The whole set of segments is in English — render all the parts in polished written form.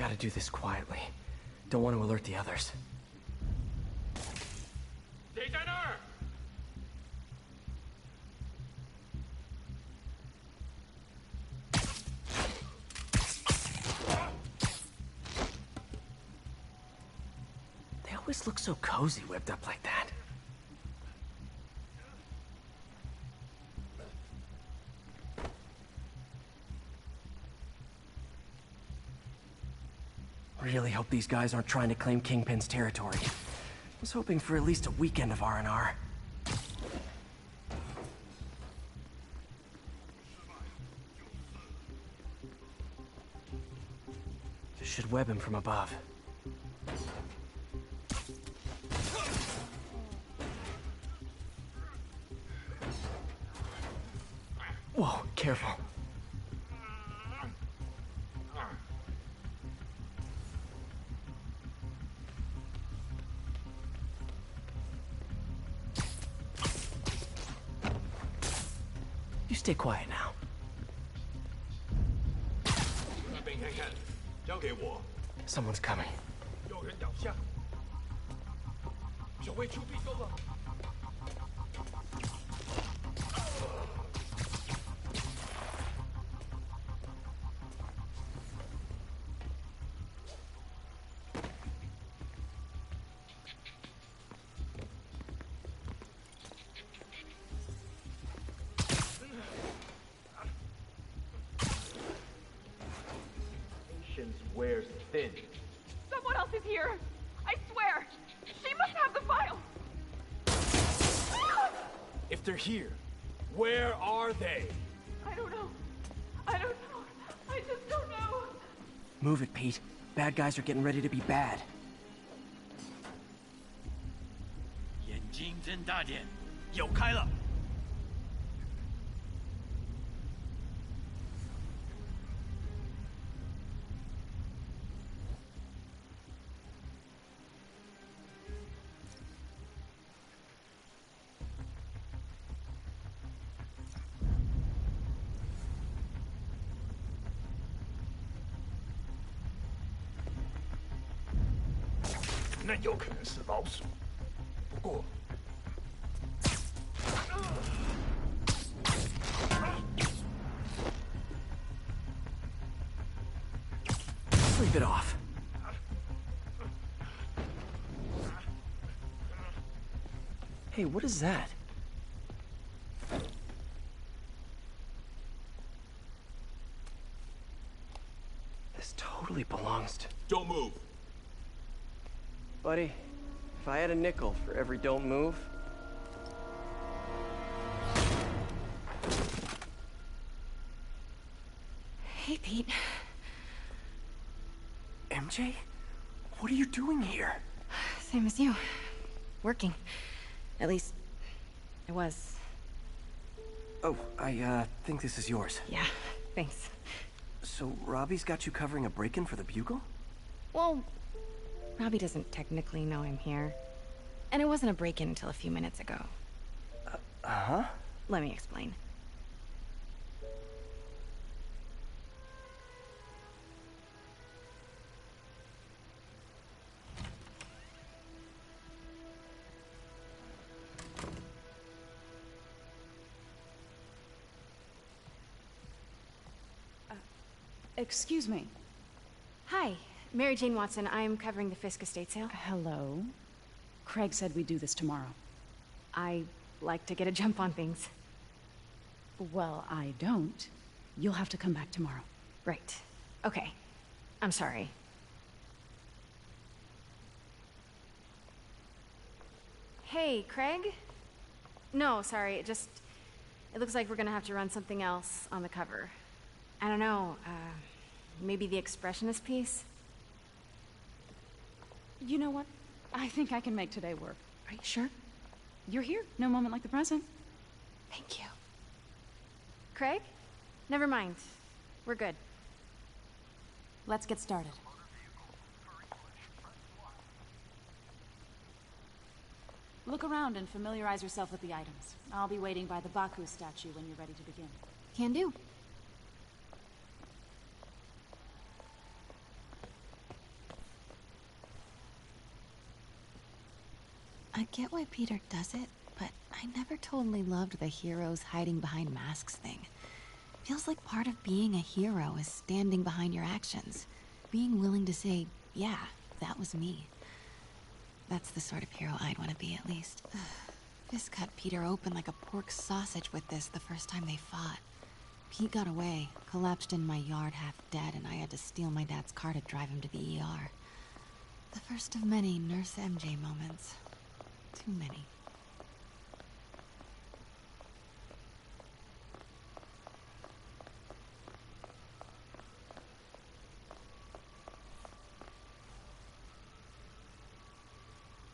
Gotta do this quietly. Don't want to alert the others. They always look so cozy whipped up like that. Really hope these guys aren't trying to claim Kingpin's territory. I was hoping for at least a weekend of R&R. Should web him from above. Whoa, careful. You stay quiet now. Someone's coming. Wears thin. Someone else is here. I swear. She must have the file. If they're here, where are they? I don't know. I don't know. I just don't know. Move it, Pete. Bad guys are getting ready to be bad. 眼睛睁大点，有开了。那有可能是老鼠，不过。 Sleep it off. Hey, what is that? This totally belongs to... Don't move. Buddy, if I had a nickel for every don't move... Hey, Pete. MJ? What are you doing here? Same as you. Working. At least, I was. Oh, I think this is yours. Yeah, thanks. So, Robbie's got you covering a break-in for the Bugle? Well, Robbie doesn't technically know I'm here. And it wasn't a break-in until a few minutes ago. Uh-huh? Let me explain. Excuse me. Hi, Mary Jane Watson. I'm covering the Fisk estate sale. Hello. Craig said we'd do this tomorrow. I like to get a jump on things. Well, I don't. You'll have to come back tomorrow. Right. Okay. I'm sorry. Hey, Craig? No, sorry. It looks like we're gonna have to run something else on the cover. I don't know, maybe the expressionist piece? You know what? I think I can make today work. Are you sure? You're here. No moment like the present. Thank you. Craig? Never mind. We're good. Let's get started. Look around and familiarize yourself with the items. I'll be waiting by the Baku statue when you're ready to begin. Can do. I get why Peter does it, but I never totally loved the heroes hiding behind masks thing. Feels like part of being a hero is standing behind your actions. Being willing to say, yeah, that was me. That's the sort of hero I'd want to be, at least. Fisk cut Peter open like a pork sausage with this the first time they fought. Pete got away, collapsed in my yard half dead, and I had to steal my dad's car to drive him to the ER. The first of many Nurse MJ moments. Too many.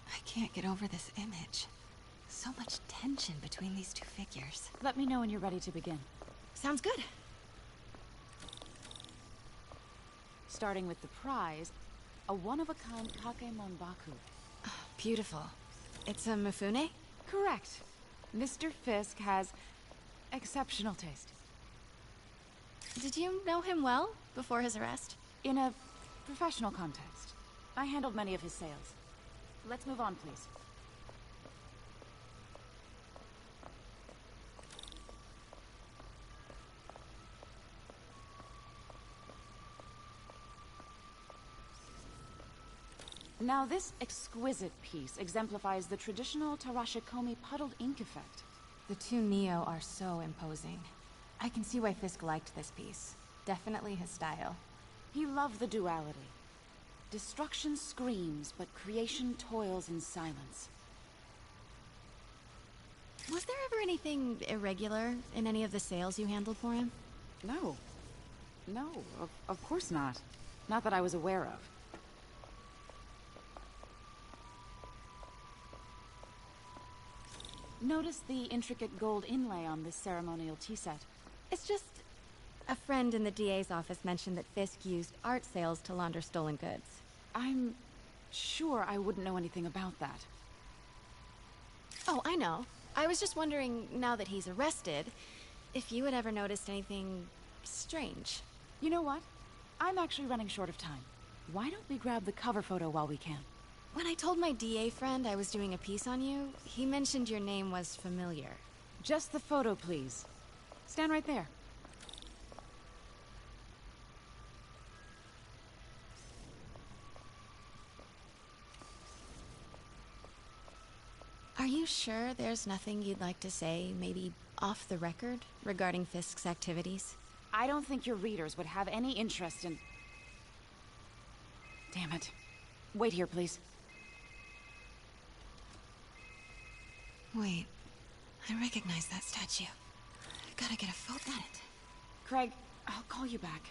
I can't get over this image. So much tension between these two figures. Let me know when you're ready to begin. Sounds good. Starting with the prize, a one-of-a-kind Kakemon Baku. Beautiful. It's a Mifune? Correct. Mr. Fisk has exceptional taste. Did you know him well before his arrest? In a professional context, I handled many of his sales. Let's move on, please. Now, this exquisite piece exemplifies the traditional Tarashikomi puddled ink effect. The two Neo are so imposing. I can see why Fisk liked this piece. Definitely his style. He loved the duality. Destruction screams, but creation toils in silence. Was there ever anything irregular in any of the sales you handled for him? No. No, of course not. Not that I was aware of. Notice the intricate gold inlay on this ceremonial tea set. It's just... a friend in the DA's office mentioned that Fisk used art sales to launder stolen goods. I'm sure I wouldn't know anything about that. Oh, I know. I was just wondering, now that he's arrested, if you had ever noticed anything strange. You know what? I'm actually running short of time. Why don't we grab the cover photo while we can? When I told my DA friend I was doing a piece on you, he mentioned your name was familiar. Just the photo, please. Stand right there. Are you sure there's nothing you'd like to say, maybe off the record, regarding Fisk's activities? I don't think your readers would have any interest in... Damn it. Wait here, please. Wait, I recognize that statue. Gotta get a photo at it. Craig, I'll call you back.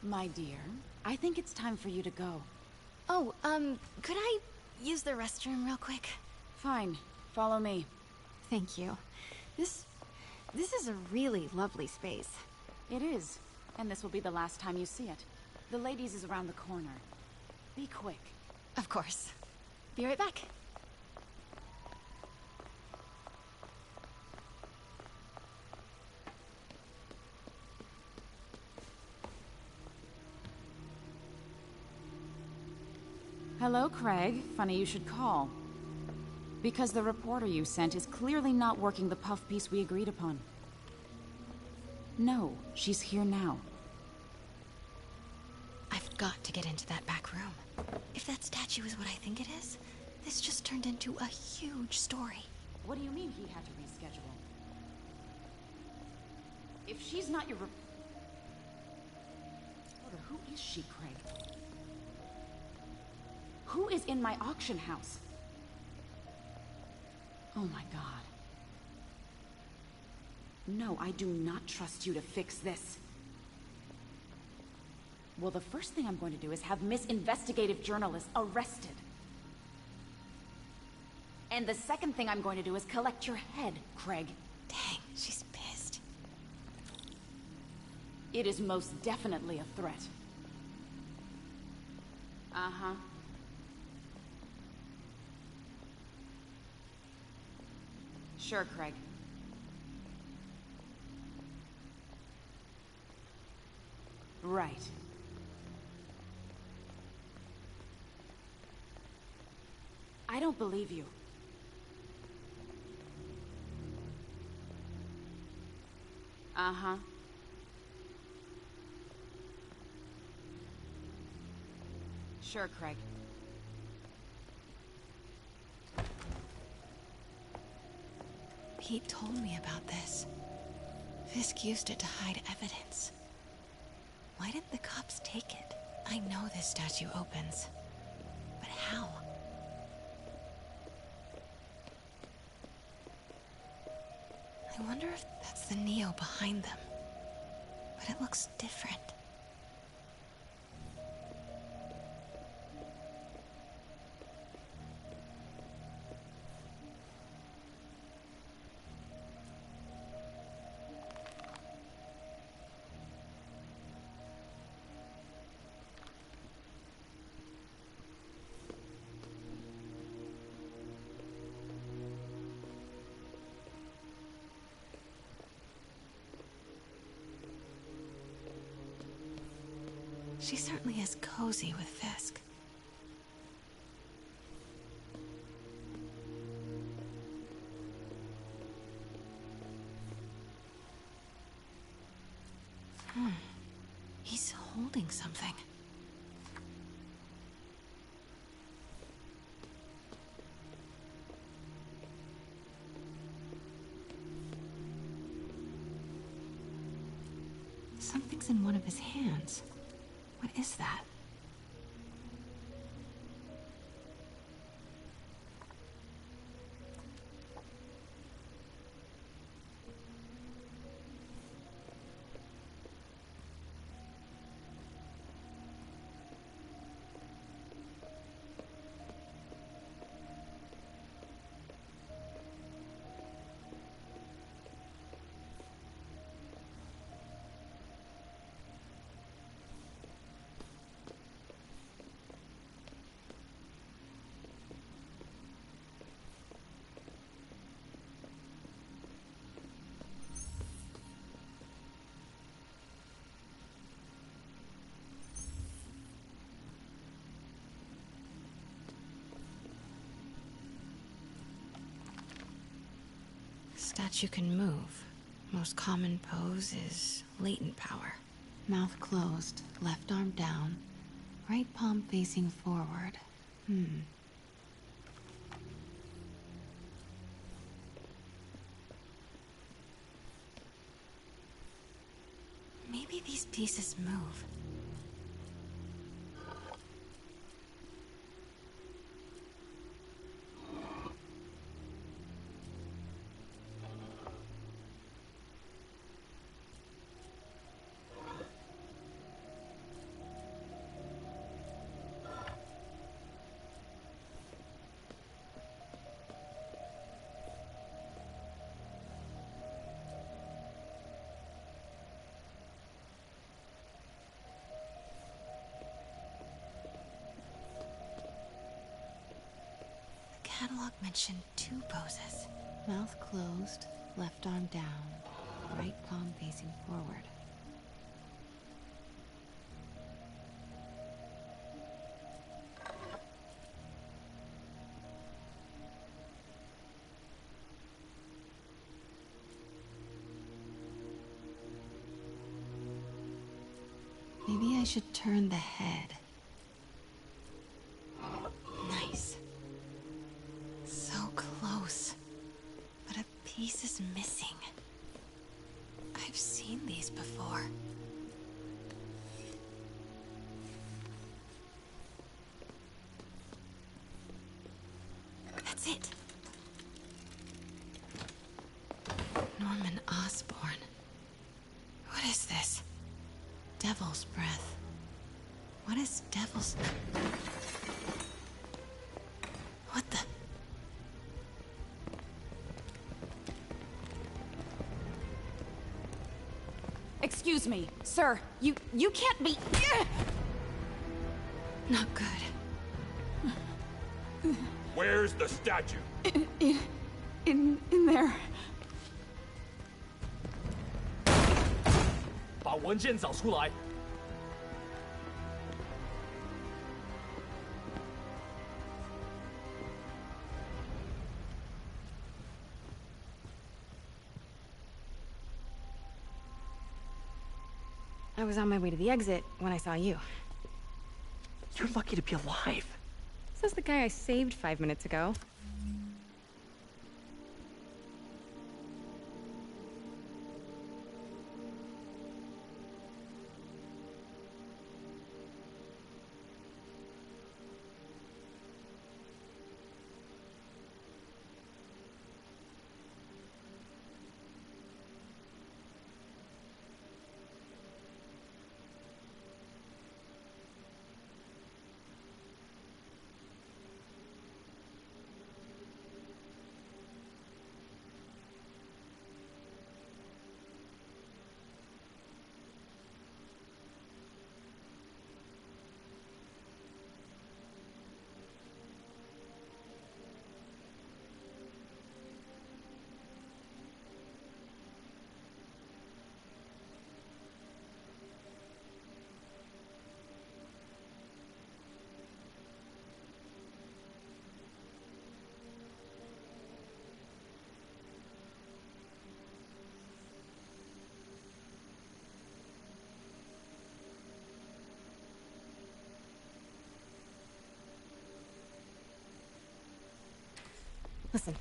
My dear, I think it's time for you to go. Oh, could I use the restroom real quick? Fine. Follow me. Thank you. This is a really lovely space. It is. And this will be the last time you see it. The ladies is around the corner. Be quick. Of course. Be right back. Hello, Craig. Funny you should call. Because the reporter you sent is clearly not working the puff piece we agreed upon. No, she's here now. I've got to get into that back room. If that statue is what I think it is, this just turned into a huge story. What do you mean he had to reschedule? If she's not your reporter, who is she, Craig? Who is in my auction house? Oh my god. No, I do not trust you to fix this. Well, the first thing I'm going to do is have Miss Investigative Journalist arrested. And the second thing I'm going to do is collect your head, Craig. Dang, she's pissed. It is most definitely a threat. Uh-huh. Sure, Craig. Right. I don't believe you. Uh-huh. Sure, Craig. Pete told me about this. Fisk used it to hide evidence. Why didn't the cops take it? I know this statue opens. But how? I wonder if that's the Neo behind them. But it looks different. She certainly is cozy with Fisk. He's holding something. Something's in one of his hands. What is that? Statue can move. Most common pose is latent power. Mouth closed, left arm down, right palm facing forward. Maybe these pieces move. Catalog mentioned 2 poses. Mouth closed, left arm down, right palm facing forward. Maybe I should turn the head. Nice. So close. But a piece is missing. I've seen these before. That's it. Norman Osborn. What is this? Devil's breath. What is devil's... What the... Excuse me, sir. You can't be... Not good. Where's the statue? In there. 把文件找出来。I was on my way to the exit when I saw you. You're lucky to be alive. Says the guy I saved 5 minutes ago. Listen,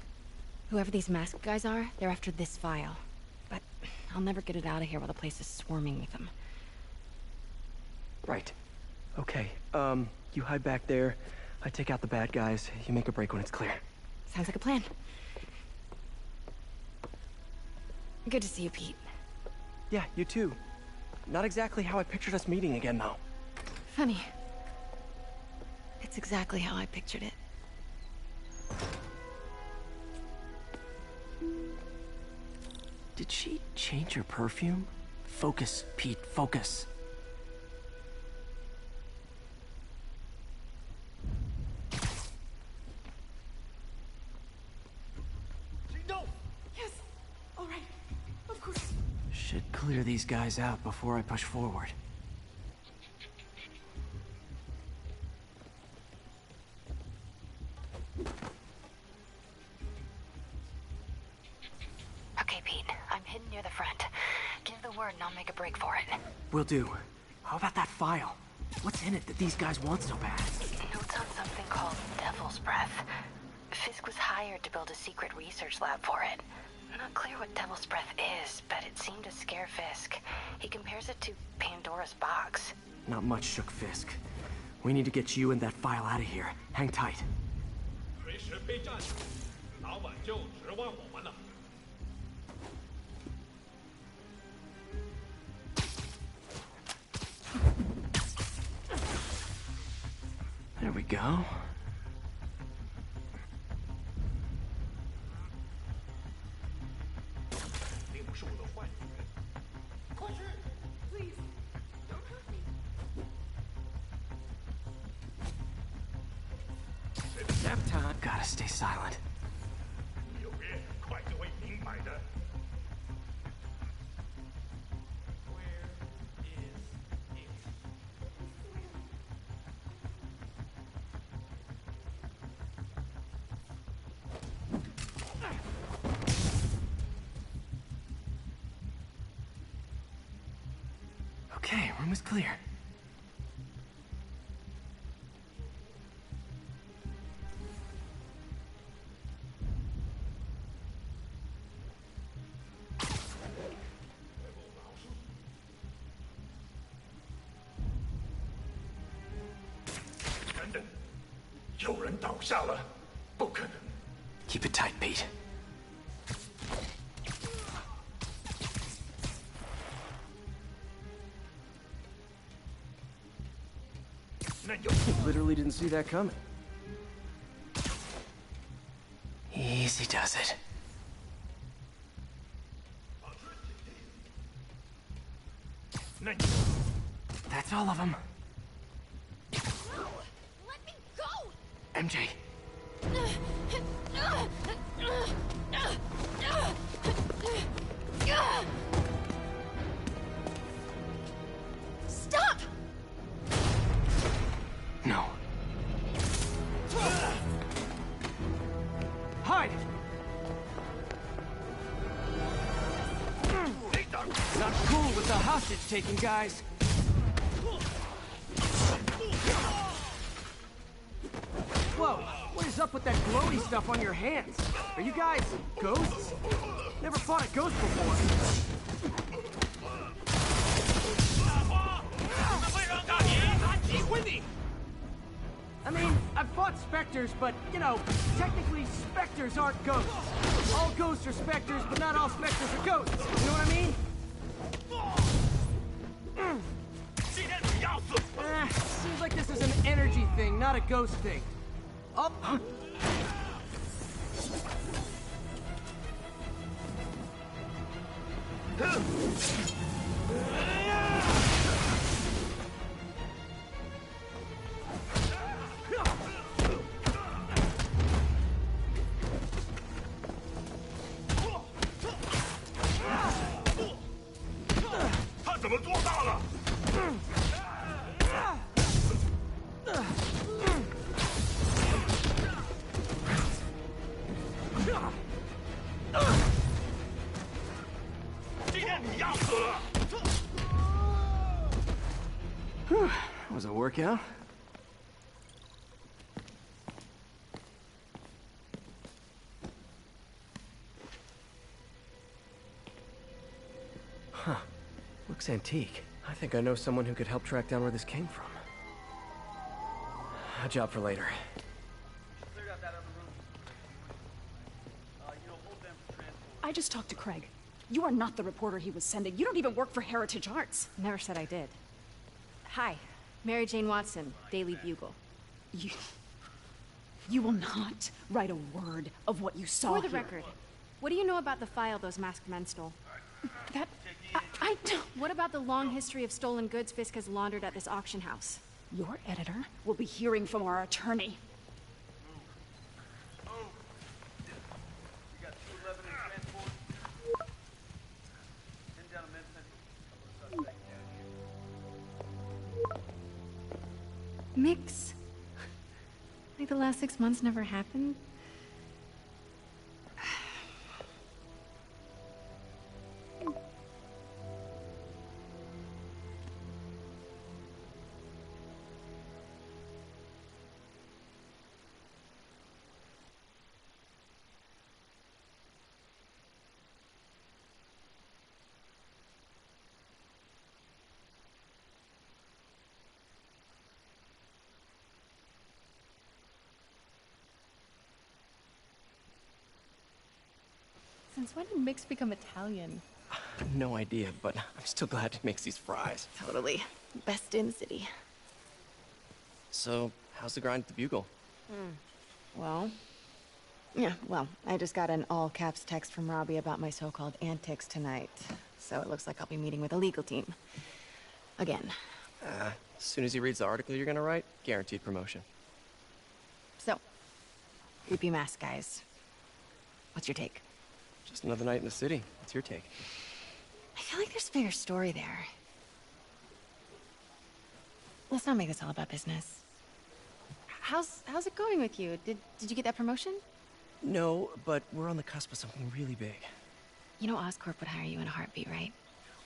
whoever these masked guys are, they're after this file. But I'll never get it out of here while the place is swarming with them. Right. Okay, you hide back there. I take out the bad guys. You make a break when it's clear. Sounds like a plan. Good to see you, Pete. Yeah, you too. Not exactly how I pictured us meeting again, though. Funny. It's exactly how I pictured it. Did she change her perfume? Focus, Pete, focus. Yes. All right. Of course. Should clear these guys out before I push forward. Okay, Pete. I'm hidden near the front. Give the word and I'll make a break for it. Will do. How about that file? What's in it that these guys want so bad? Notes on something called Devil's Breath. Fisk was hired to build a secret research lab for it. Not clear what Devil's Breath is, but it seemed to scare Fisk. He compares it to Pandora's box. Not much shook Fisk. We need to get you and that file out of here. Hang tight. 随时备战，老板就指望我们了。 There we go. Nap time. Gotta stay silent. 有别，快就会明白的。Okay, room is clear. Keep it tight, Pete. Literally didn't see that coming. Easy does it. That's all of them. Let me go! MJ. Stop! No. Hide! Not cool with the hide. hostage-taking guys. Whoa, what is up with that glowy stuff on your hands? Are you guys ghosts? Never fought a ghost before. I mean, I've fought specters, but, you know, technically specters aren't ghosts. All ghosts are specters, but not all specters are ghosts. You know what I mean? Seems like this is an energy thing, not a ghost thing. Oh! Was it a workout? Huh. Looks antique. I think I know someone who could help track down where this came from. A job for later. I just talked to Craig. You are not the reporter he was sending. You don't even work for Heritage Arts. Never said I did. Hi, Mary Jane Watson, Daily Bugle. You will not write a word of what you saw For the here. record, what do you know about the file those masked men stole? That... I don't... What about the long history of stolen goods Fisk has laundered at this auction house? Your editor will be hearing from our attorney. Mix? Like the last 6 months never happened? Since when did Mix become Italian? No idea, but I'm still glad he makes these fries. Totally. Best in the city. So, how's the grind at the Bugle? Well, I just got an all-caps text from Robbie about my so-called antics tonight. So it looks like I'll be meeting with the legal team. Again. As soon as he reads the article you're gonna write, guaranteed promotion. So, creepy mask guys. What's your take? Just another night in the city. What's your take? I feel like there's a bigger story there. Let's not make this all about business. How's it going with you? Did you get that promotion? No, but we're on the cusp of something really big. You know Oscorp would hire you in a heartbeat, right?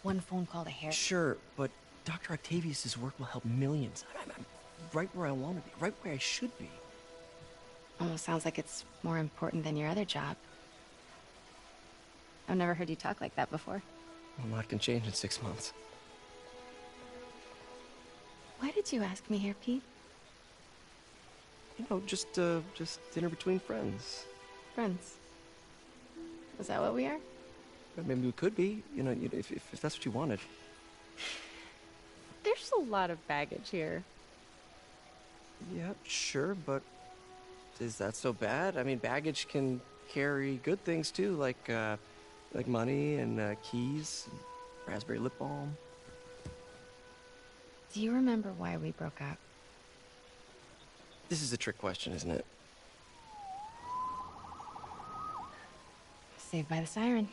One phone call to Harry. Sure, but Dr. Octavius's work will help millions. I'm right where I want to be, right where I should be. Almost sounds like it's more important than your other job. I've never heard you talk like that before. Well, a lot can change in 6 months. Why did you ask me here, Pete? You know, just dinner between friends. Friends. Is that what we are? Maybe we could be, you know, if that's what you wanted. There's a lot of baggage here. Yeah, sure, but is that so bad? I mean, baggage can carry good things too, like money and keys, and raspberry lip balm. Do you remember why we broke up? This is a trick question, isn't it? Saved by the siren.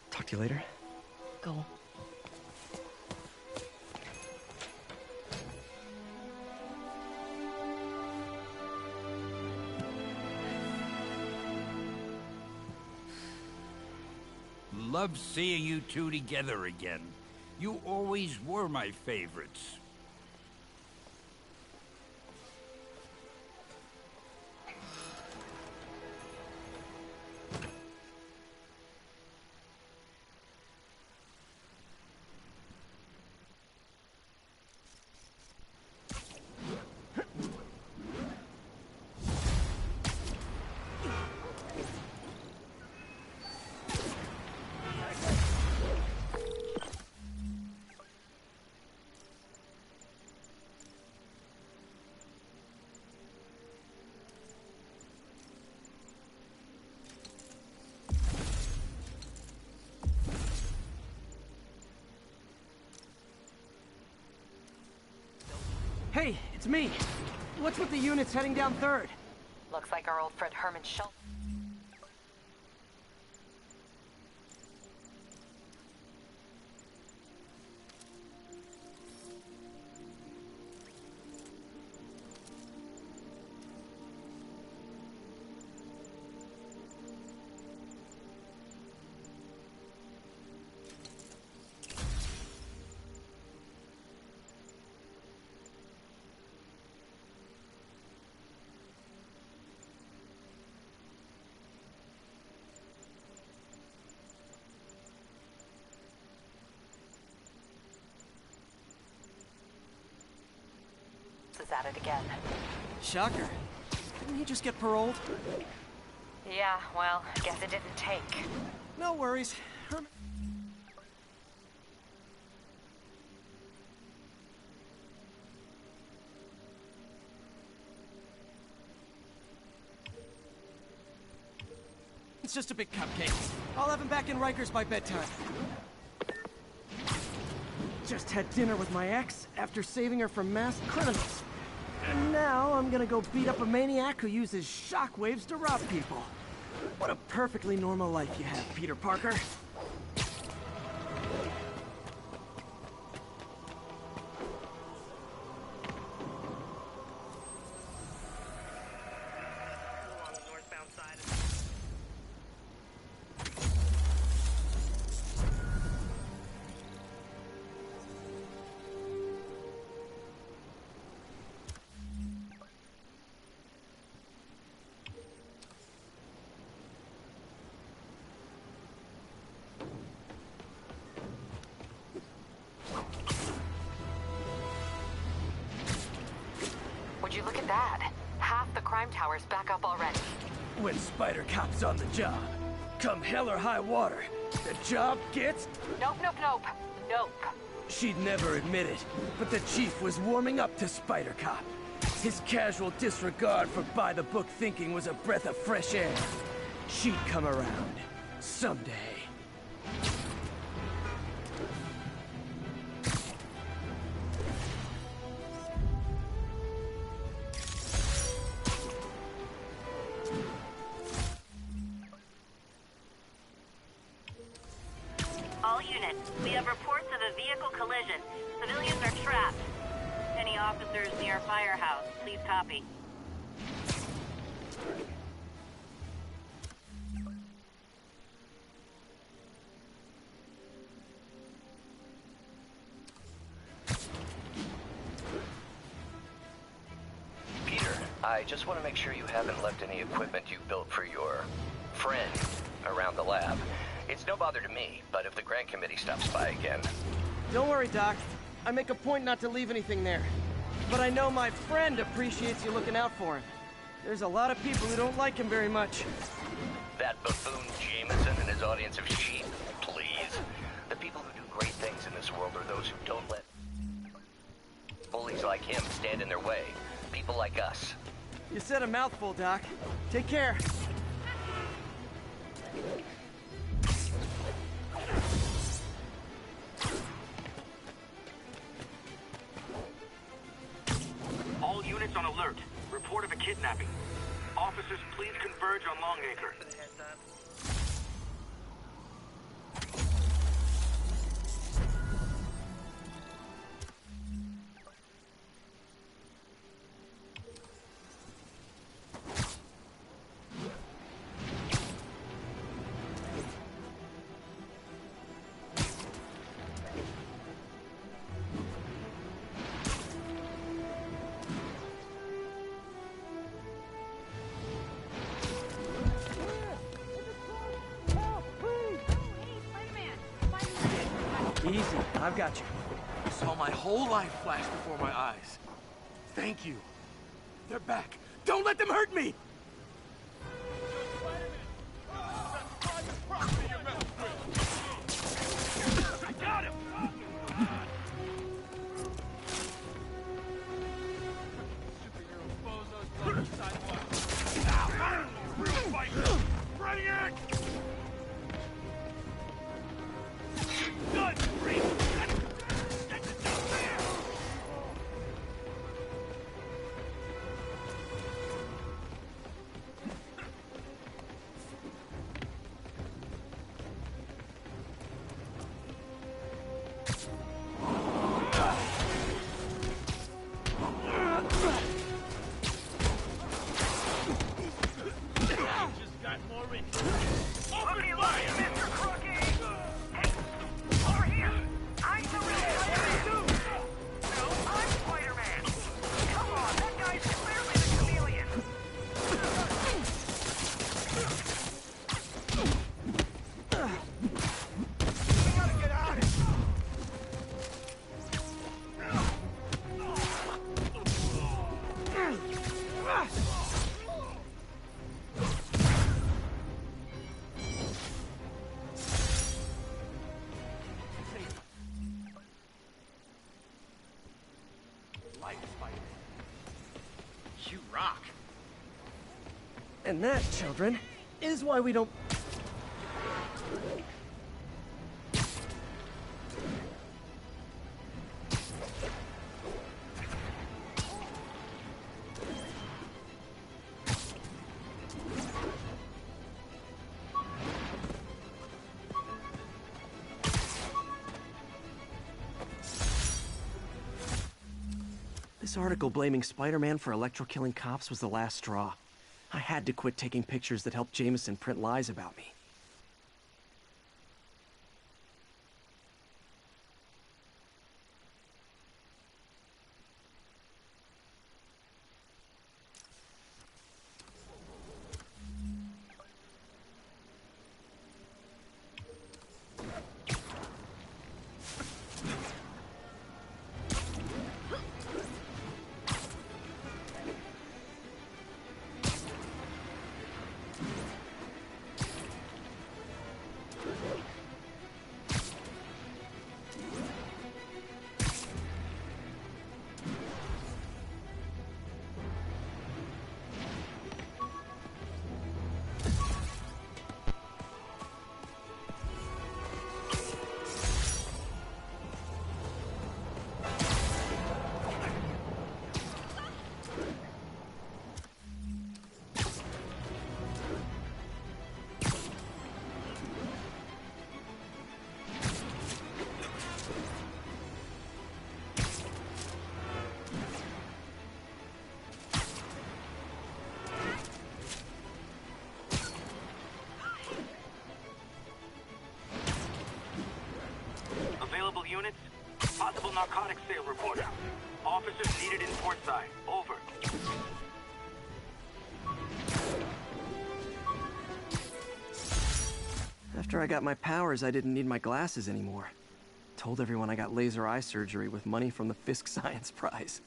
Talk to you later. Go. Love seeing you two together again. You always were my favorites. Hey, it's me. What's with the units heading down 3rd? Looks like our old friend Herman Schultz. Is at it again. Shocker. Didn't he just get paroled? Yeah, well, guess it didn't take. No worries. Herman... It's just a big cupcake. I'll have him back in Rikers by bedtime. Just had dinner with my ex after saving her from masked criminals. And now I'm gonna go beat up a maniac who uses shockwaves to rob people. What a perfectly normal life you have, Peter Parker. Would you look at that? Half the crime tower's back up already. When Spider Cop's on the job, come hell or high water, the job gets... Nope, nope, nope. Nope. She'd never admit it, but the chief was warming up to Spider Cop. His casual disregard for by-the-book thinking was a breath of fresh air. She'd come around. Someday. All units, we have reports of a vehicle collision. Civilians are trapped. Any officers near Firehouse, please copy. Peter, I just want to make sure you haven't left any equipment you built for your friend around the lab. It's no bother to me, but if the grant committee stops by again... Don't worry, Doc. I make a point not to leave anything there. But I know my friend appreciates you looking out for him. There's a lot of people who don't like him very much. That buffoon Jameson and his audience of sheep, please. The people who do great things in this world are those who don't let bullies like him stand in their way. People like us. You said a mouthful, Doc. Take care. All units on alert. Report of a kidnapping. Officers, please converge on Longacre. I've got you. I saw my whole life flash before my eyes. Thank you. They're back. Don't let them hurt me! I got him! You rock. And that, children, is why we don't... This article blaming Spider-Man for electro-killing cops was the last straw. I had to quit taking pictures that helped Jameson print lies about me. Available units? Possible narcotics sale reporter. Officers needed in Portside. Over. After I got my powers, I didn't need my glasses anymore. Told everyone I got laser eye surgery with money from the Fisk Science Prize.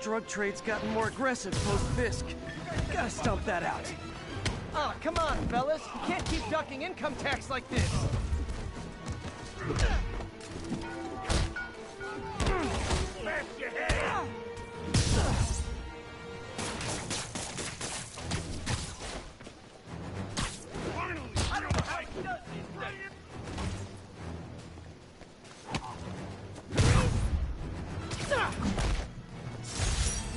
Drug trade's gotten more aggressive post-Fisk. Gotta stomp that out. Ah, come on, fellas. You can't keep ducking income tax like this. Smash your head! Finally! I don't know how he does this!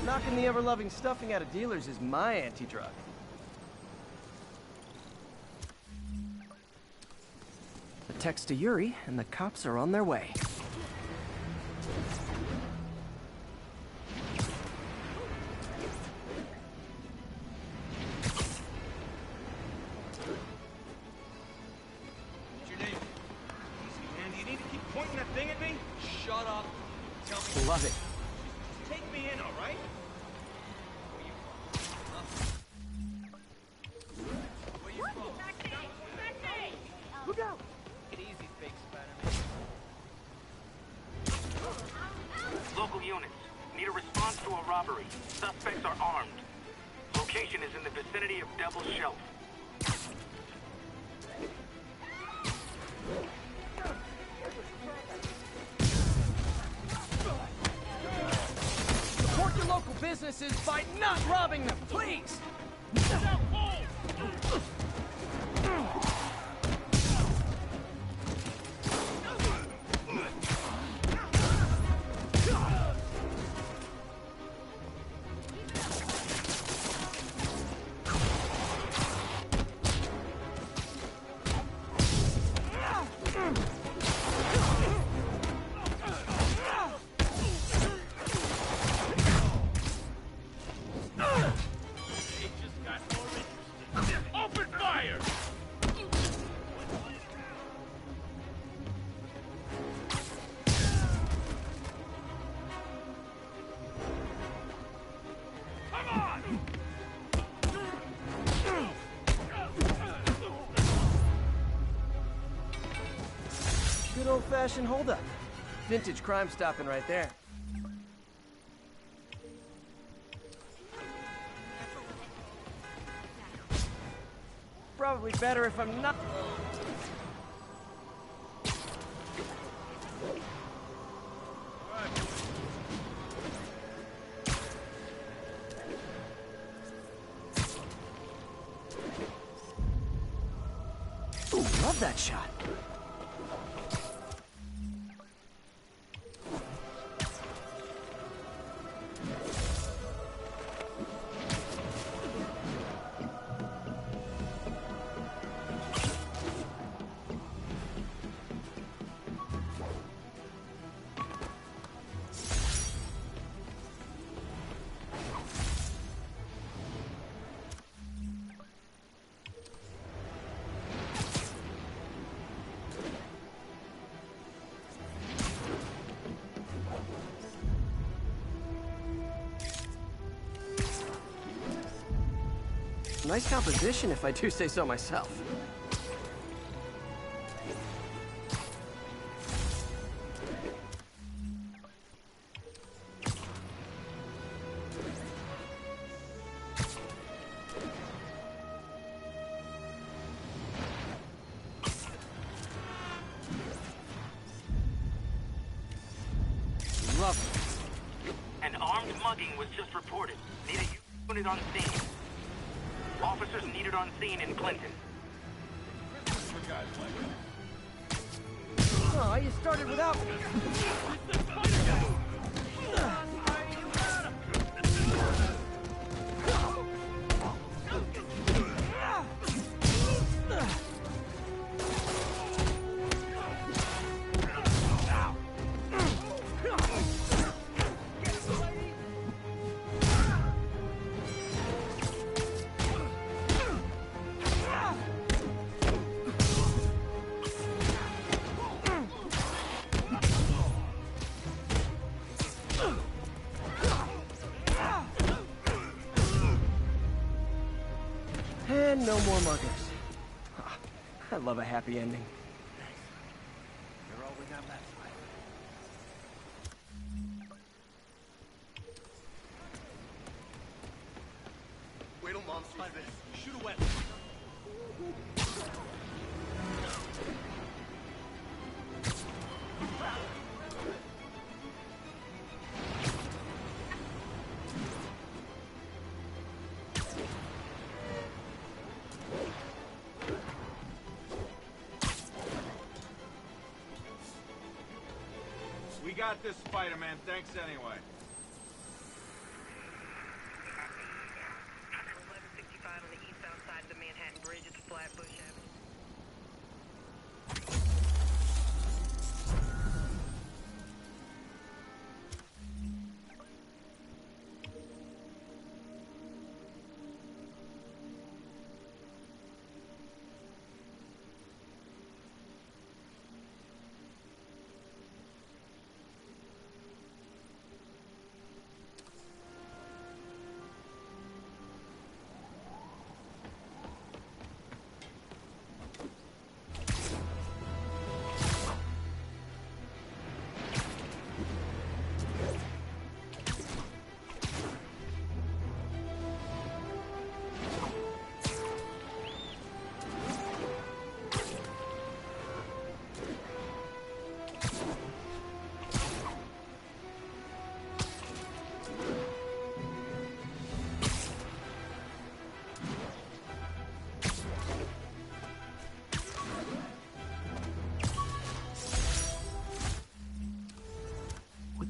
Knocking the ever-loving stuffing out of dealers is my anti-drug. A text to Yuri, and the cops are on their way. robbery. Suspects are armed. Location is in the vicinity of Devil's Shelf. Support your local businesses by not robbing them, please! Open fire! Good old-fashioned holdup. Vintage crime stopping right there. Probably better if I'm not... Ooh, love that shot. Nice composition, if I do say so myself. Lovely. An armed mugging was just reported. Need a unit on scene. Officers needed on scene in Clinton. Oh, you started without me. And no more muggers. I love a happy ending. You're all we got left, Wait till Mom sees this. Shoot away. We got this, Spider-Man. Thanks anyway. 1165 on the eastbound side of the Manhattan Bridge at the Flatbush Avenue.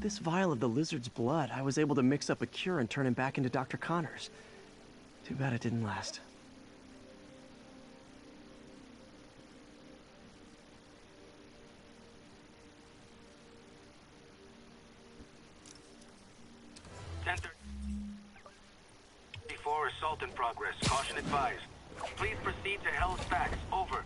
this vial of the lizard's blood, I was able to mix up a cure and turn him back into Dr. Connors. Too bad it didn't last. Before assault in progress. Caution advised. Please proceed to Hell's Facts. Over.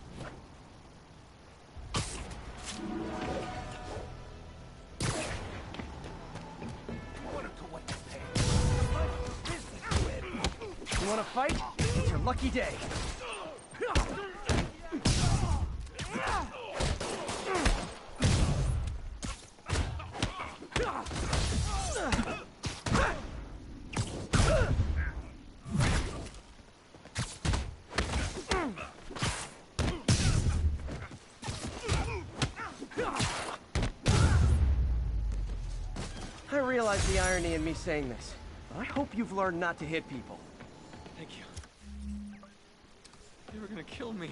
You wanna fight? It's your lucky day. I realize the irony in me saying this. I hope you've learned not to hit people. Thank you. They were gonna kill me.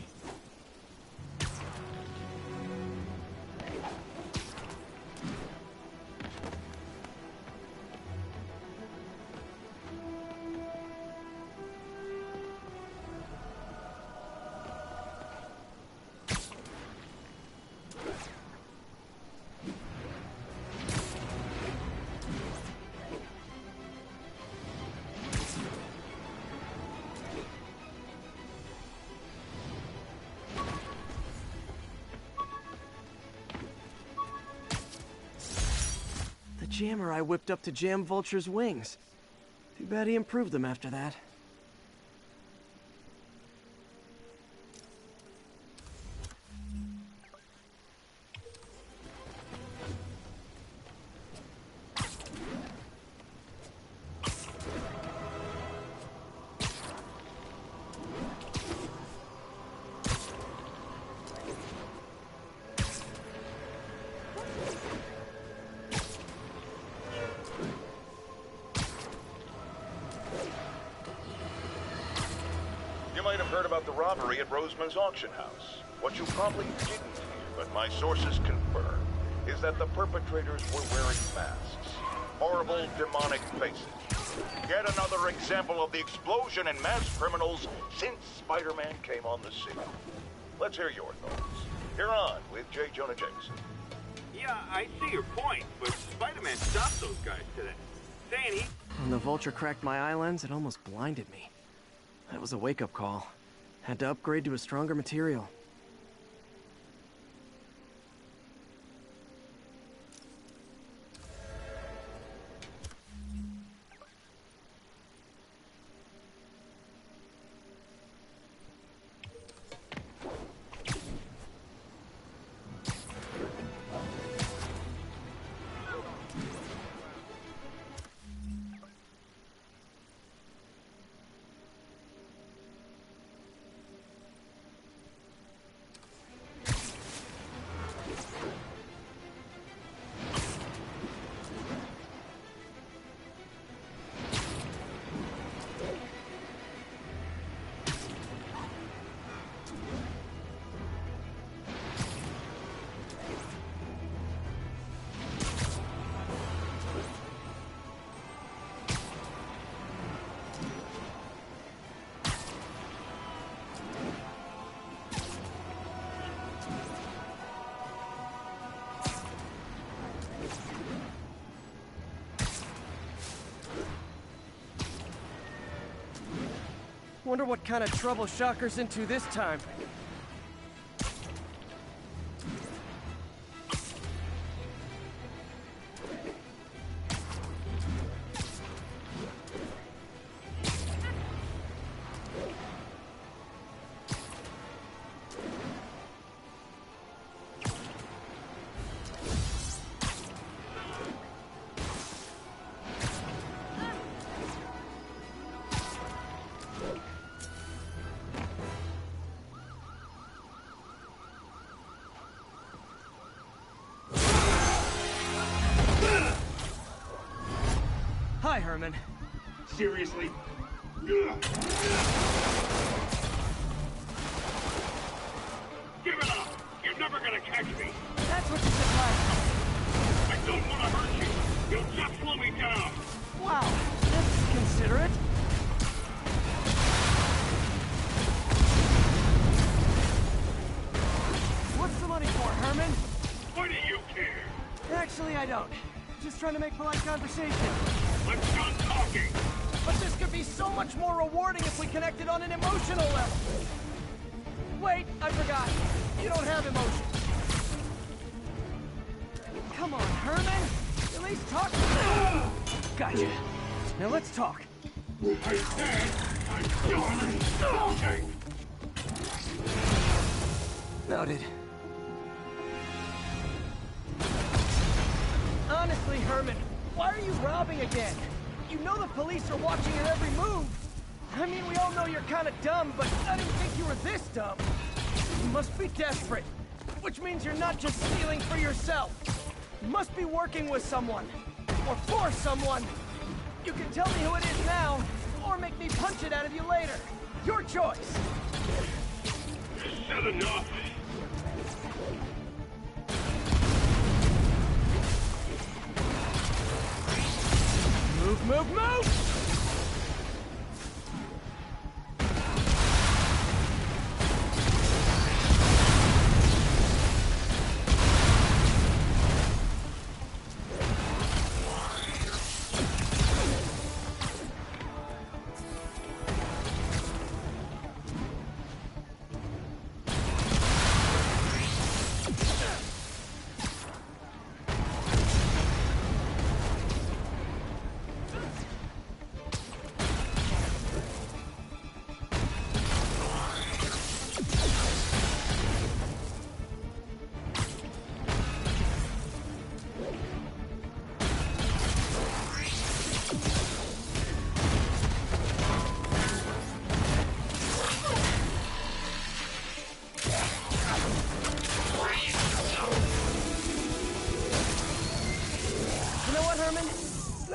Jammer I whipped up to jam Vulture's wings. Too bad he improved them after that. You might have heard about the robbery at Roseman's auction house. What you probably didn't hear, but my sources confirm, is that the perpetrators were wearing masks. Horrible, demonic faces. Yet another example of the explosion in mass criminals since Spider-Man came on the scene. Let's hear your thoughts. You're on with J. Jonah Jameson. Yeah, I see your point, but Spider-Man stopped those guys today. Saying he... When the Vulture cracked my eye lens, it almost blinded me. That was a wake-up call. Had to upgrade to a stronger material. Wonder what kind of trouble Shocker's into this time. Hi, Herman. Seriously? Give it up! You're never gonna catch me! That's what you said last time. I don't want to hurt you! You just slow me down! Wow, that's considerate. What's the money for, Herman? Why do you care? Actually, I don't. Just trying to make polite conversation. I'm done talking! But this could be so much more rewarding if we connected on an emotional level. Wait, I forgot. You don't have emotions. Come on, Herman. At least talk to me. Gotcha. Now let's talk. I said I'm done talking! Noted. Honestly, Herman, why are you robbing again? You know the police are watching your every move. I mean, we all know you're kind of dumb, but I didn't think you were this dumb. You must be desperate, which means you're not just stealing for yourself. You must be working with someone, or for someone. You can tell me who it is now, or make me punch it out of you later. Your choice. Is that enough? Move, move, move!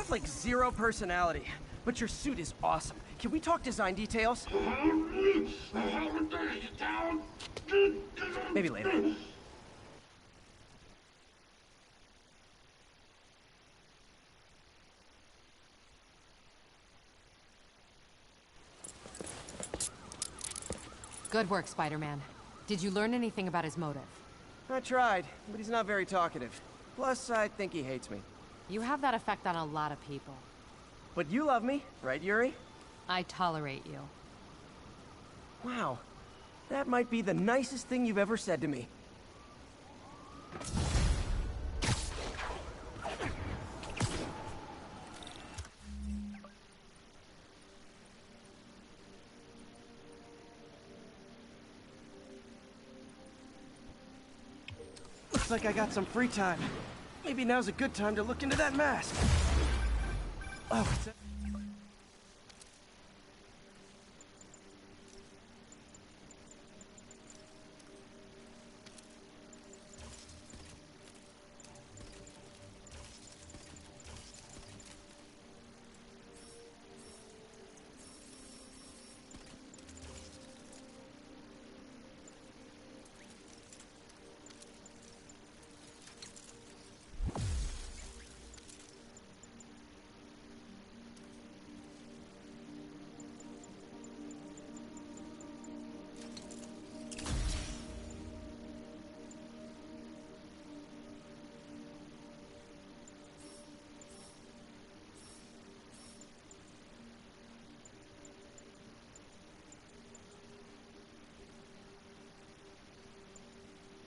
Like zero personality, but your suit is awesome. Can we talk design details? Maybe later. Good work, Spider-Man. Did you learn anything about his motive? I tried, but he's not very talkative. Plus, I think he hates me. You have that effect on a lot of people. But you love me, right, Yuri? I tolerate you. Wow. That might be the nicest thing you've ever said to me. Looks like I got some free time. Maybe now's a good time to look into that mask. Oh, it's a...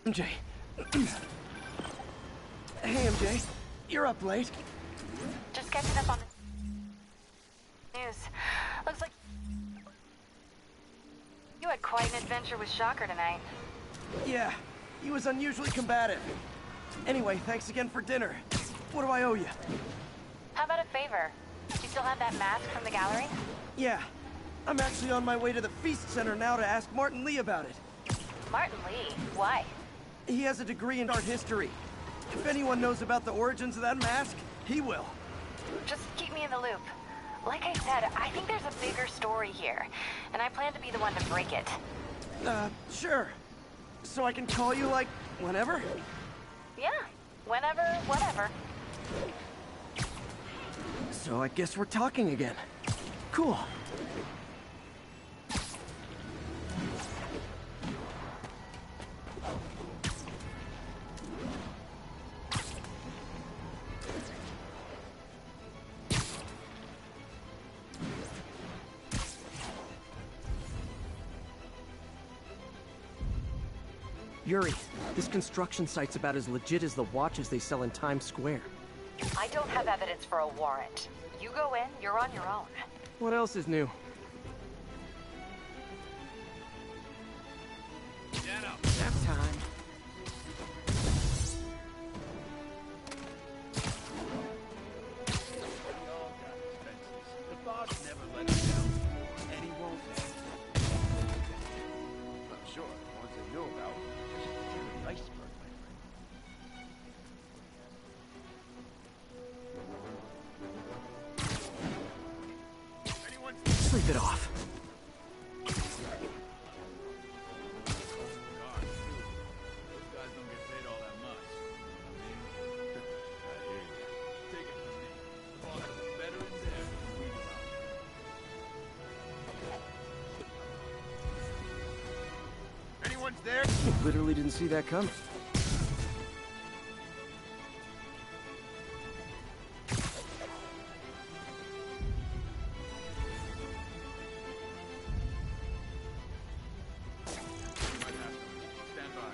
MJ. Hey, MJ. You're up late. Just catching up on the news. Looks like you had quite an adventure with Shocker tonight. Yeah, he was unusually combative. Anyway, thanks again for dinner. What do I owe you? How about a favor? You still have that mask from the gallery? Yeah. I'm actually on my way to the Feast Center now to ask Martin Lee about it. Martin Lee? Why? He has a degree in art history. If anyone knows about the origins of that mask, he will. Just keep me in the loop. Like I said, I think there's a bigger story here, and I plan to be the one to break it. Sure. So I can call you, like, whenever? Yeah, whenever, whatever. So I guess we're talking again. Cool. Yuri, this construction site's about as legit as the watches they sell in Times Square. I don't have evidence for a warrant. You go in, you're on your own. What else is new? Nap time. The boss never let us down before, and he won't now. I'm sure the ones they know about are just the tip of the iceberg, my friend. Anyone? Sleep it off. There? Literally didn't see that coming. Stand by.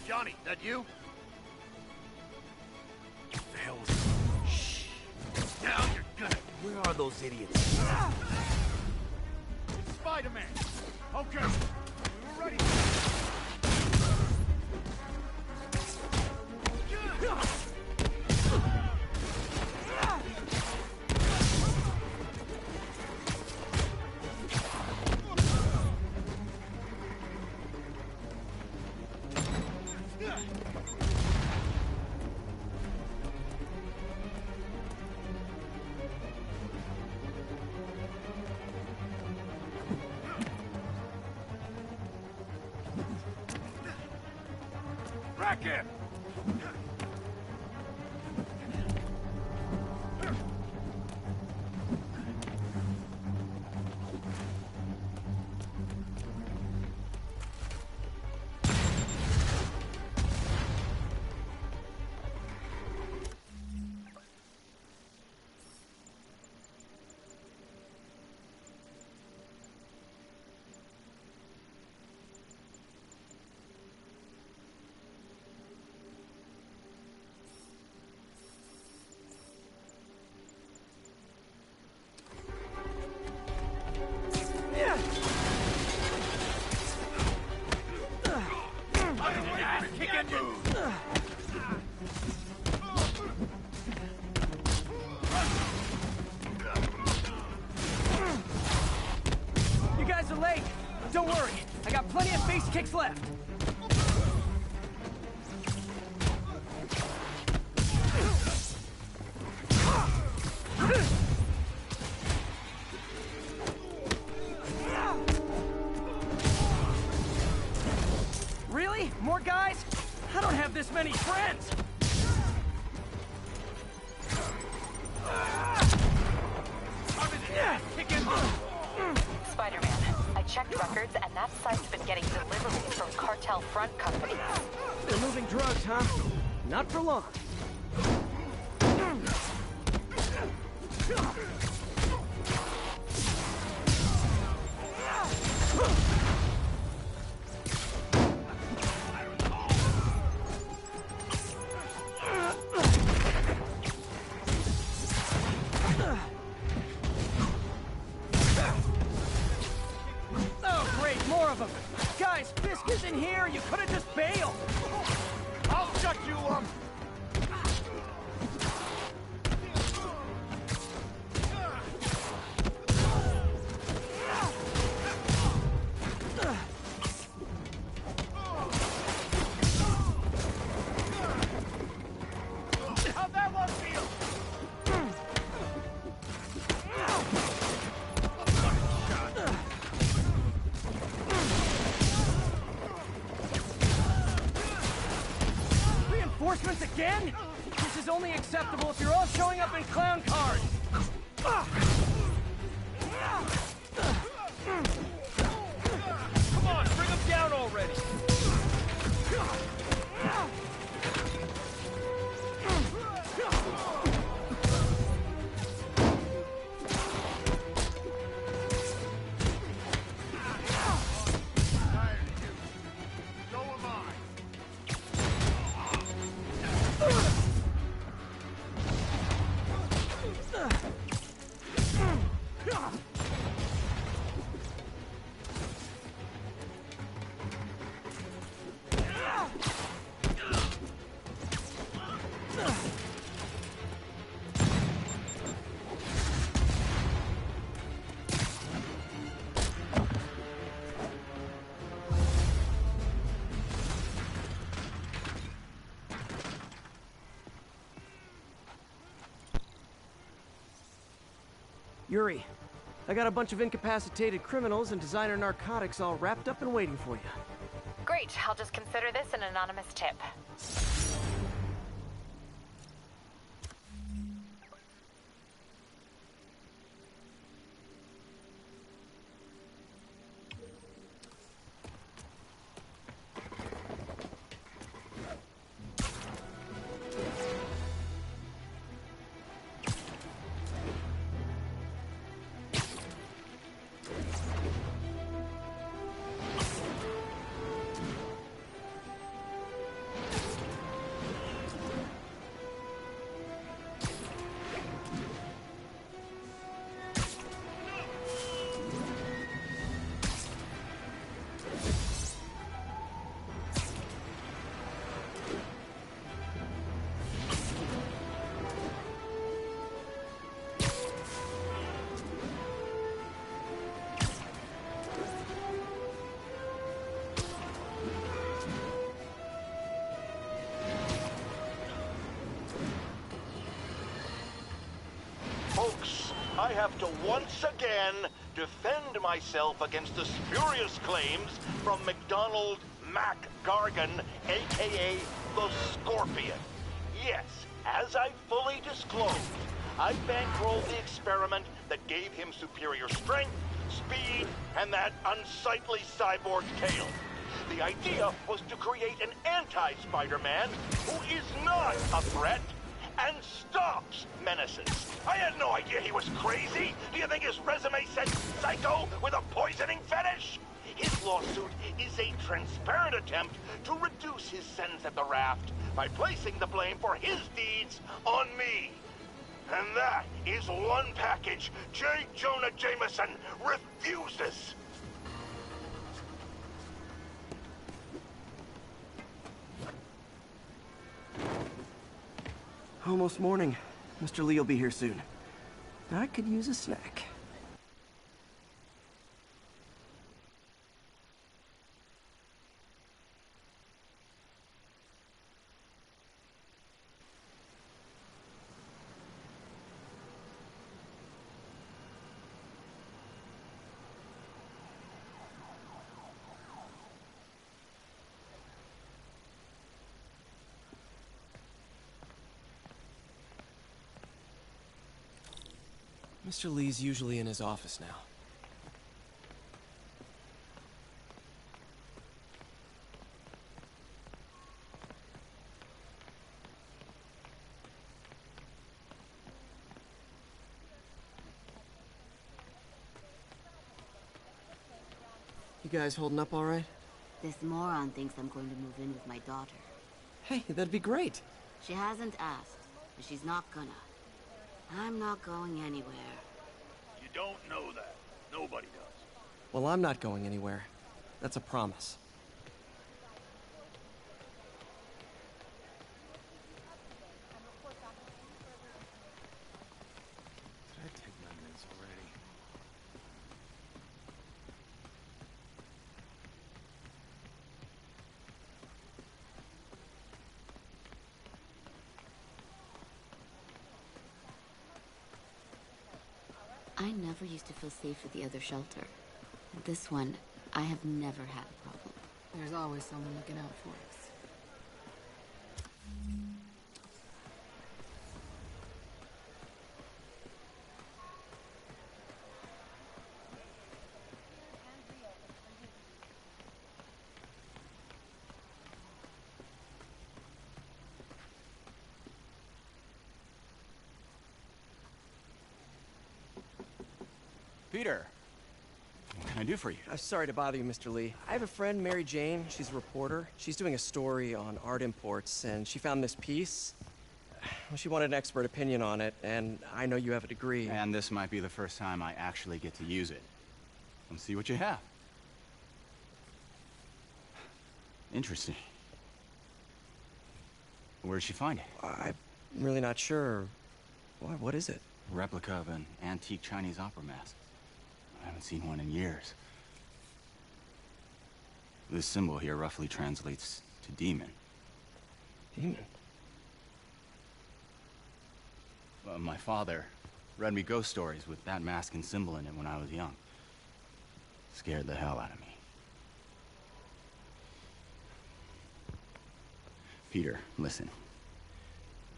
Johnny, that you? What the hell was that? Shh. Now you're gonna. Where are those idiots? It's Spider-Man. Okay. We're ready. Rack him! You guys are late. Don't worry. I got plenty of face kicks left. Really? More guys? I don't have this many friends! Spider-Man, I checked records and that site's been getting deliveries from cartel front companies. They're moving drugs, huh? Not for long. Oh, great, more of them! Guys, Fisk is in here! You could have just bailed! I'll shut you up! Reinforcements again? This is only acceptable if you're all showing up in clown cars! Come on, bring him down already! Yuri, I got a bunch of incapacitated criminals and designer narcotics all wrapped up and waiting for you. Great, I'll just consider this an anonymous tip. Folks, I have to once again defend myself against the spurious claims from McDonald Mac Gargan, aka the Scorpion. Yes, as I fully disclosed, I bankrolled the experiment that gave him superior strength, speed, and that unsightly cyborg tail. The idea was to create an anti-Spider-Man who is not a threat and stops menaces. I had no idea he was crazy. Do you think his resume said psycho with a poisoning fetish? His lawsuit is a transparent attempt to reduce his sentence at the raft by placing the blame for his deeds on me. And that is one package J. Jonah Jameson refuses. Almost morning. Mr. Lee will be here soon. I could use a snack. Mr. Lee's usually in his office now. You guys holding up all right? This moron thinks I'm going to move in with my daughter. Hey, that'd be great. She hasn't asked, and she's not gonna. I'm not going anywhere. You don't know that. Nobody does. Well, I'm not going anywhere. That's a promise. Did I take my meds already? I never used to feel safe at the other shelter. At this one, I have never had a problem. There's always someone looking out for us. Peter. What can I do for you? I'm sorry to bother you, Mr. Lee. I have a friend, Mary Jane. She's a reporter. She's doing a story on art imports, and she found this piece. Well, she wanted an expert opinion on it, and I know you have a degree. And this might be the first time I actually get to use it. Let's see what you have. Interesting. Where did she find it? I'm really not sure. What is it? A replica of an antique Chinese opera mask. I haven't seen one in years. This symbol here roughly translates to demon. Demon? My father read me ghost stories with that mask and symbol in it when I was young. Scared the hell out of me. Peter, listen.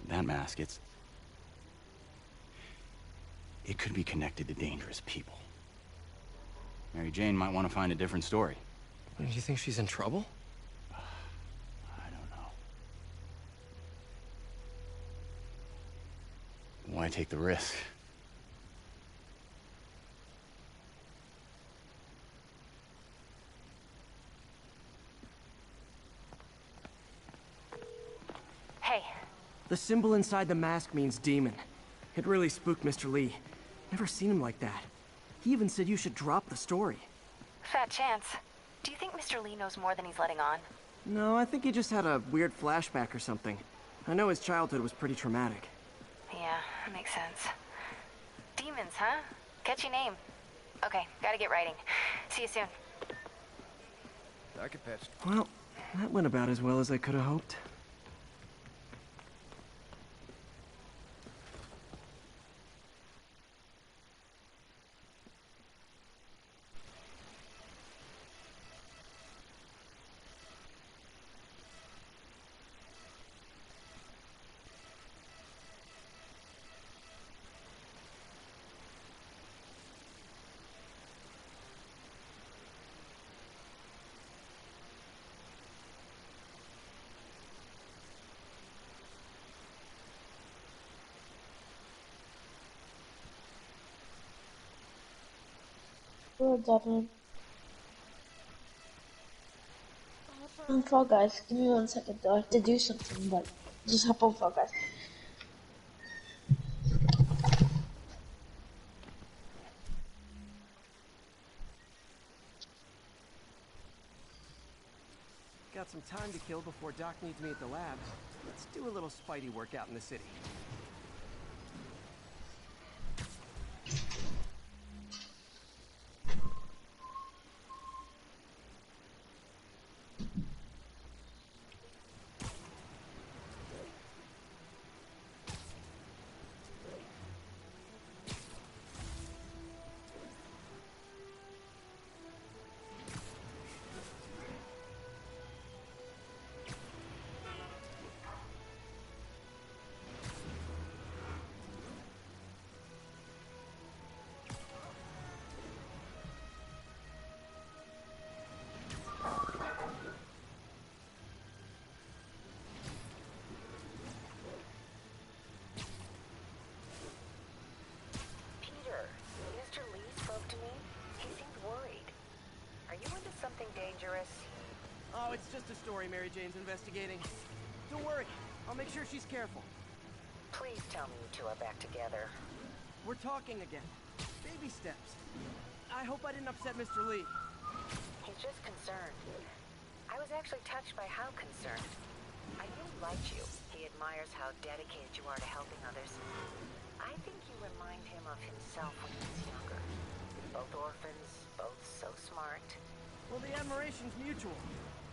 That mask, it could be connected to dangerous people. Mary Jane might want to find a different story. Do you think she's in trouble? I don't know. Why take the risk? Hey. The symbol inside the mask means demon. It really spooked Mr. Lee. Never seen him like that. He even said you should drop the story. Fat chance. Do you think Mr. Lee knows more than he's letting on? No, I think he just had a weird flashback or something. I know his childhood was pretty traumatic. Yeah, that makes sense. Demons, huh? Catchy name. Okay, gotta get writing. See you soon. I could patch. Well, that went about as well as I could have hoped. On Fall Guys. Give me 1 second though. I have to do something, but just hop on Fall Guys. Got some time to kill before Doc needs me at the lab. Let's do a little Spidey workout in the city. Dangerous. Oh, it's just a story Mary Jane's investigating. Don't worry, I'll make sure she's careful. Please tell me you two are back together. We're talking again. Baby steps. I hope I didn't upset Mr. Lee. He's just concerned. I was actually touched by how concerned. I really liked you. He admires how dedicated you are to helping others. I think you remind him of himself when he was younger. Both orphans, both so smart. Well, the admiration's mutual.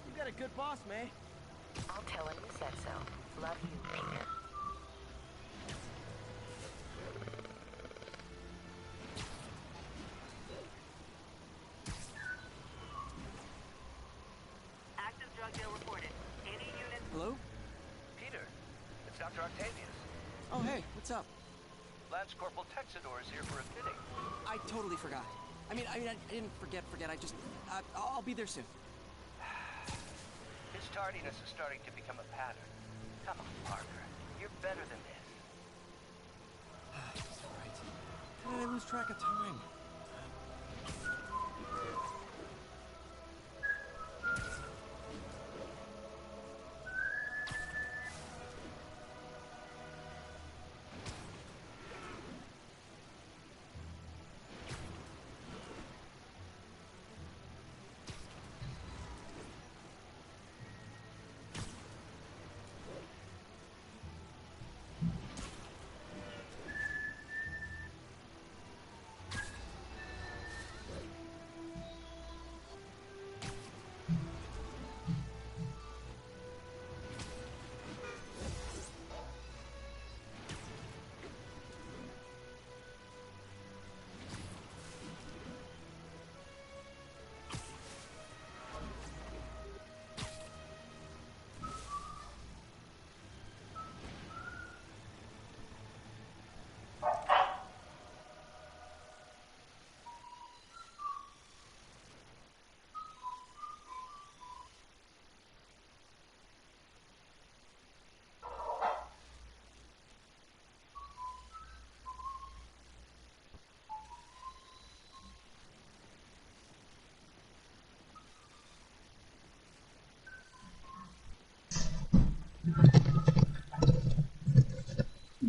You got a good boss, May. I'll tell him you said so. Love you, Peter. Active drug deal reported. Any units? Hello? Peter, it's Dr. Octavius. Oh, hey, what's up? Lance Corporal Texador is here for a fitting. I totally forgot. I didn't forget. I'll be there soon. His tardiness is starting to become a pattern. Come on, Parker. You're better than this. That's right. How did I lose track of time?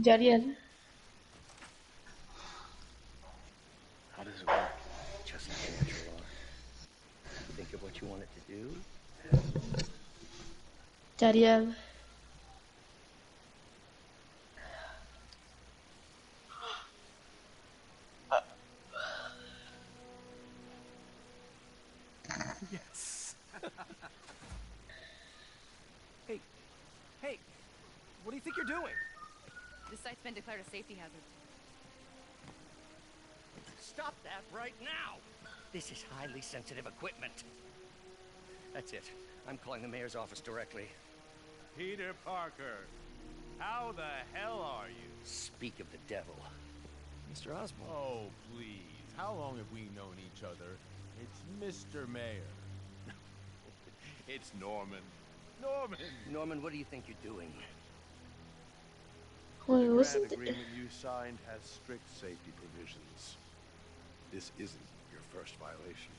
Jadian. How does it work? Just like a natural law. Think of what you want it to do. Jadian. Yes. Hey, hey, what do you think you're doing? This site's been declared a safety hazard. Stop that right now! This is highly sensitive equipment. That's it. I'm calling the mayor's office directly. Peter Parker, how the hell are you? Speak of the devil. Mr. Osborn. Oh, please. How long have we known each other? It's Mr. Mayor. It's Norman. Norman! Norman, what do you think you're doing? Wait, The wasn't grant agreement you signed has strict safety provisions. This isn't your first violation.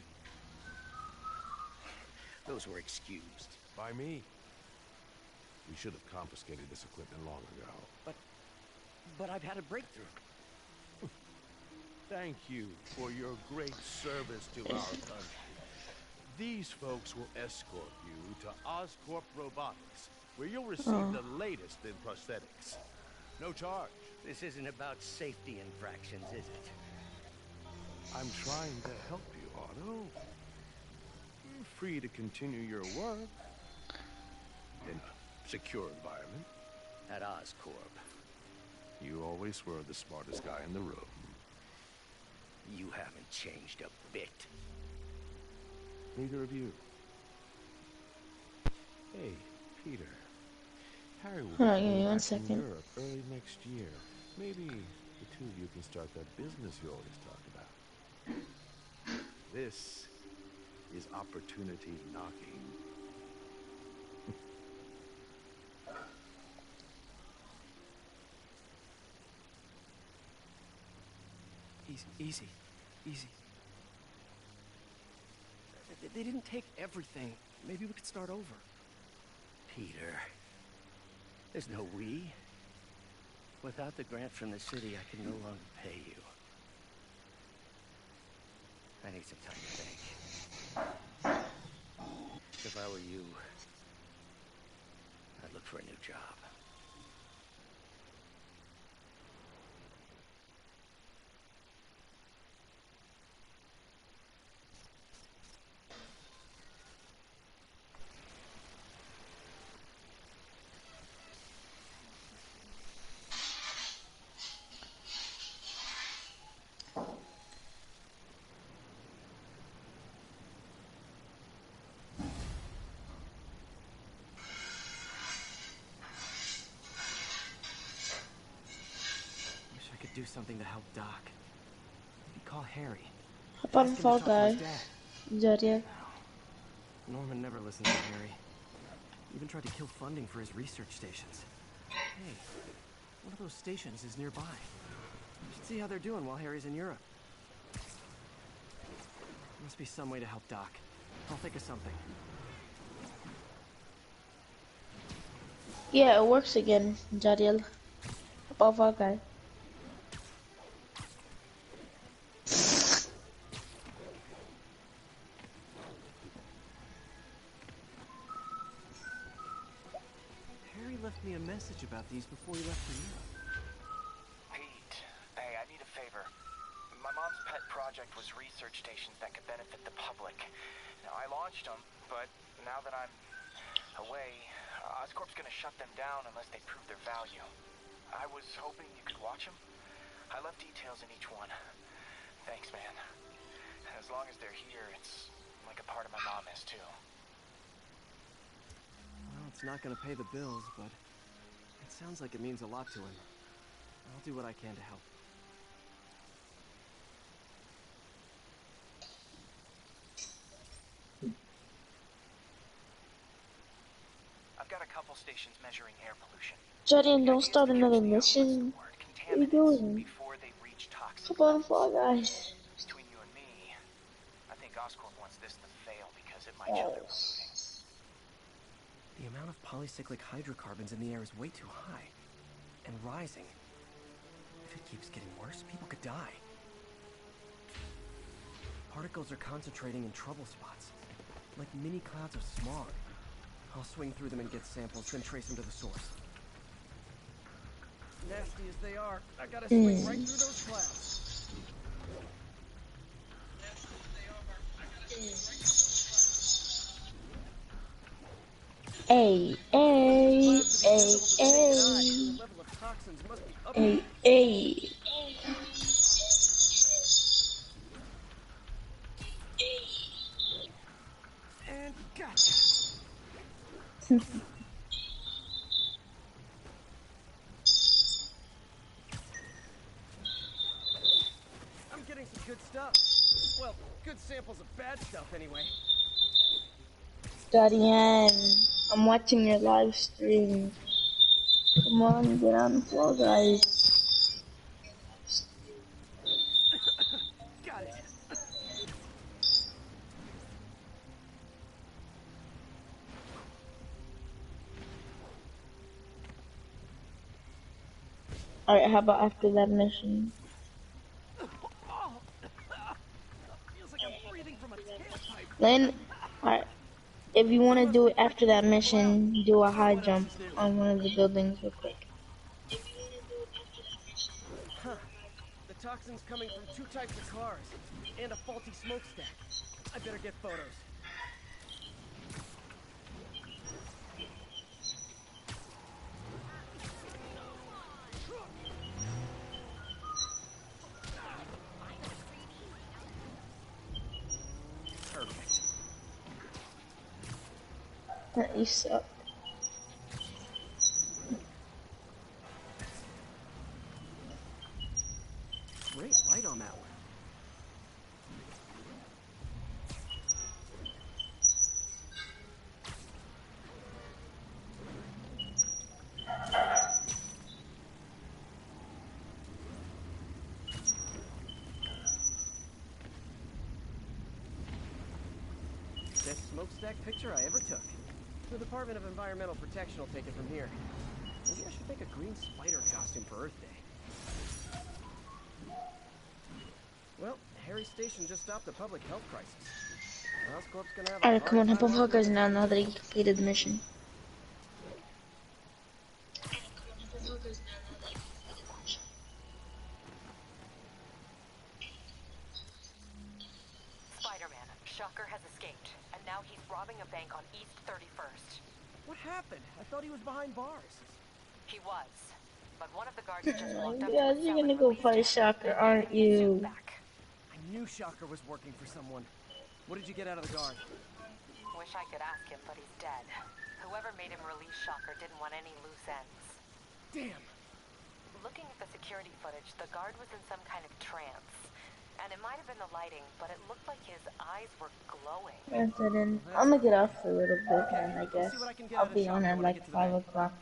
Those were excused. By me. We should have confiscated this equipment long ago. But I've had a breakthrough. Thank you for your great service to our country. These folks will escort you to Oscorp Robotics, where you'll receive the latest in prosthetics. No charge. This isn't about safety infractions, is it? I'm trying to help you, Otto. You're free to continue your work in a secure environment. At Oscorp. You always were the smartest guy in the room. You haven't changed a bit. Neither of you. Hey, Peter. Harry will be Alright, give me back 1 in second. Europe early next year. Maybe the two of you can start that business you always talk about. This is opportunity knocking. Easy. They didn't take everything. Maybe we could start over. Peter. There's no we. Without the grant from the city, I can no longer pay you. I need some time to think. If I were you, I'd look for a new job. Wish I could do something to help Doc. Maybe call Harry. Hop on Ask him to Fall talk to his Guy. dad. Jadian. Norman never listens to Harry. Even tried to kill funding for his research stations. Hey, one of those stations is nearby. We should see how they're doing while Harry's in Europe. There must be some way to help Doc. I'll think of something. Yeah, it works again, Jadiel. Hop on Fall Guy. Harry left me a message about these before he left for Europe. Pete, hey, I need a favor. My mom's pet project was research stations that could benefit the public. Now, I launched them, but now that I'm away, Oscorp's gonna shut them down unless they prove their value. I was hoping you could watch them. I left details in each one. Thanks, man. As long as they're here, it's like a part of my mom is, too. Well, it's not gonna pay the bills, but it sounds like it means a lot to him. I'll do what I can to help. I've got a couple stations measuring air pollution. Jadian, don't start another mission. What are you doing? Before they reach toxic Hop on Fall Guys. Between you and me, I think Oscorp wants this to fail because it might show their polluting. The amount of polycyclic hydrocarbons in the air is way too high. And rising. If it keeps getting worse, people could die. Particles are concentrating in trouble spots, like mini clouds of smog. I'll swing through them and get samples, then trace them to the source. Nasty as they are, I gotta swing right through those clouds. Hey, hey, hey, hey. Hey, hey. And gotcha. I'm getting some good stuff. Well, good samples of bad stuff anyway. Daddy Ann, I'm watching your live stream. Come on, get on the floor, guys. Got it. Alright, how about after that mission? Feels like I'm breathing from a tailpipe. Then, alright, if you want to do it after that mission, do a high jump on one of the buildings real quick. Huh. The toxin's coming from 2 types of cars, and a faulty smokestack. I better get photos. Perfect. You suck. Great light on that one. Best smokestack picture I ever took. The Department of Environmental Protection will take it from here. Maybe I should make a green spider costume for Earth Day. Well, Harry Station just stopped a public health crisis. Oscorp's gonna have a Alright, come on, hard hop on time Fall Guys now that you completed the mission. Spider-Man, Shocker has escaped, and now he's robbing a bank on East 31st. What happened? I thought he was behind bars. He was, but one of the guards just walked up to Guys, his you're cell gonna and go released fight him, Shocker, then aren't gave him his suit you? back. I knew Shocker was working for someone. What did you get out of the guard? Wish I could ask him, but he's dead. Whoever made him release Shocker didn't want any loose ends. Damn. Looking at the security footage, the guard was in some kind of trance. And it might have been the lighting, but it looked like his eyes were glowing. I'm gonna get off for a little bit, and I guess I'll be on at like 5 o'clock.